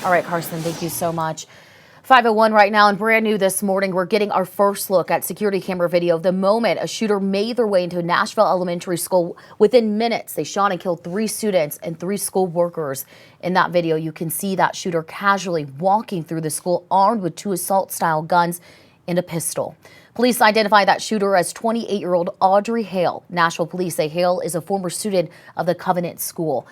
All right, Carson, thank you so much. 5:01 right now, and brand new this morning, we're getting our first look at security camera video of the moment a shooter made their way into Nashville Elementary School. Within minutes, they shot and killed 3 students and 3 school workers. In that video, you can see that shooter casually walking through the school armed with 2 assault-style guns and a pistol. Police identify that shooter as 28-year-old Audrey Hale. Nashville police say Hale is a former student of the Covenant School.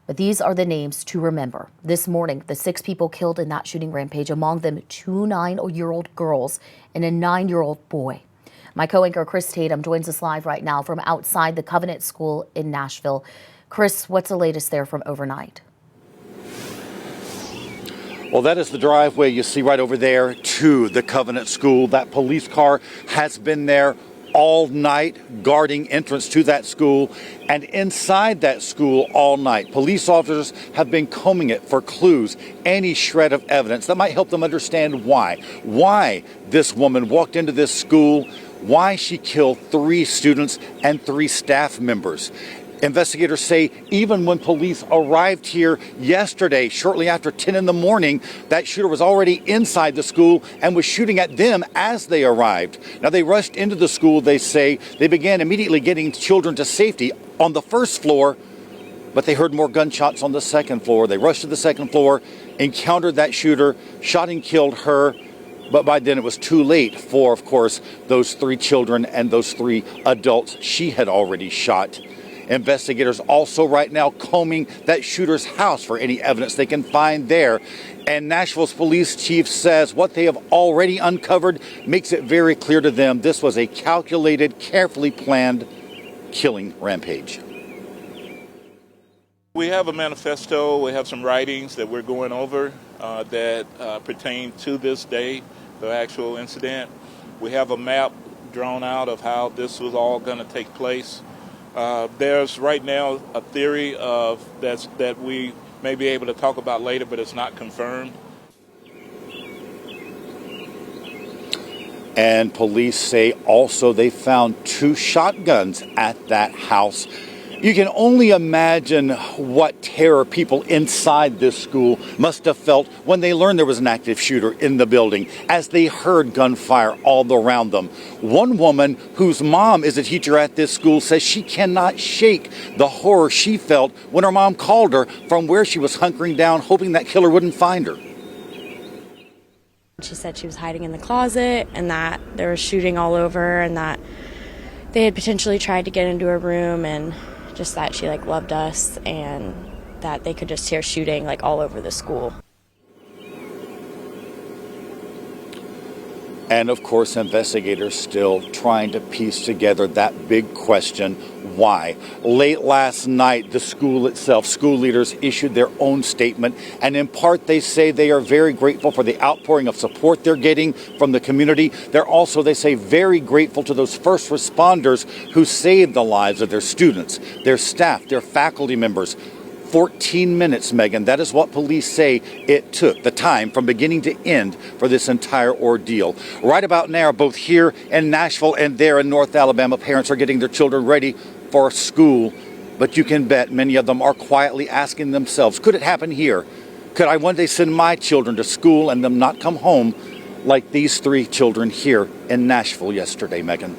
But these are the names to remember. This morning, the 6 people killed in that shooting rampage, among them 2 9-year-old girls and a 9-year-old boy. My co-anchor Chris Tatum joins us live right now from outside the Covenant School in Nashville. Chris, what's the latest there from overnight? Well, that is the driveway you see right over there to the Covenant School. That police car has been there all night, guarding entrance to that school, and inside that school all night. Police officers have been combing it for clues, any shred of evidence that might help them understand why this woman walked into this school, why she killed 3 students and 3 staff members. Investigators say even when police arrived here yesterday, shortly after 10 in the morning, that shooter was already inside the school and was shooting at them as they arrived. Now, they rushed into the school, they say. They began immediately getting children to safety on the first floor, but they heard more gunshots on the second floor. They rushed to the second floor, encountered that shooter, shot and killed her. But by then it was too late for, of course, those 3 children and those 3 adults she had already shot. Investigators also right now combing that shooter's house for any evidence they can find there. And Nashville's police chief says what they have already uncovered makes it very clear to them this was a calculated, carefully planned killing rampage. We have a manifesto, we have some writings that we're going over that pertain to this day, the actual incident. We have a map drawn out of how this was all going to take place. There's right now a theory of that we may be able to talk about later, but it's not confirmed. And police say also they found 2 shotguns at that house. You can only imagine what terror people inside this school must have felt when they learned there was an active shooter in the building, as they heard gunfire all around them. One woman whose mom is a teacher at this school says she cannot shake the horror she felt when her mom called her from where she was hunkering down, hoping that killer wouldn't find her. She said she was hiding in the closet and that there was shooting all over and that they had potentially tried to get into her room, and just that she loved us and that they could just hear shooting all over the school. And of course, investigators still trying to piece together that big question, why? Late last night, the school itself, school leaders issued their own statement, and in part they say they are very grateful for the outpouring of support they're getting from the community. They're also, they say, very grateful to those first responders who saved the lives of their students, their staff, their faculty members. 14 minutes, Megan. That is what police say it took, the time from beginning to end for this entire ordeal. Right about now, both here in Nashville and there in North Alabama, parents are getting their children ready for school. But you can bet many of them are quietly asking themselves, could it happen here? Could I one day send my children to school and them not come home like these 3 children here in Nashville yesterday, Megan?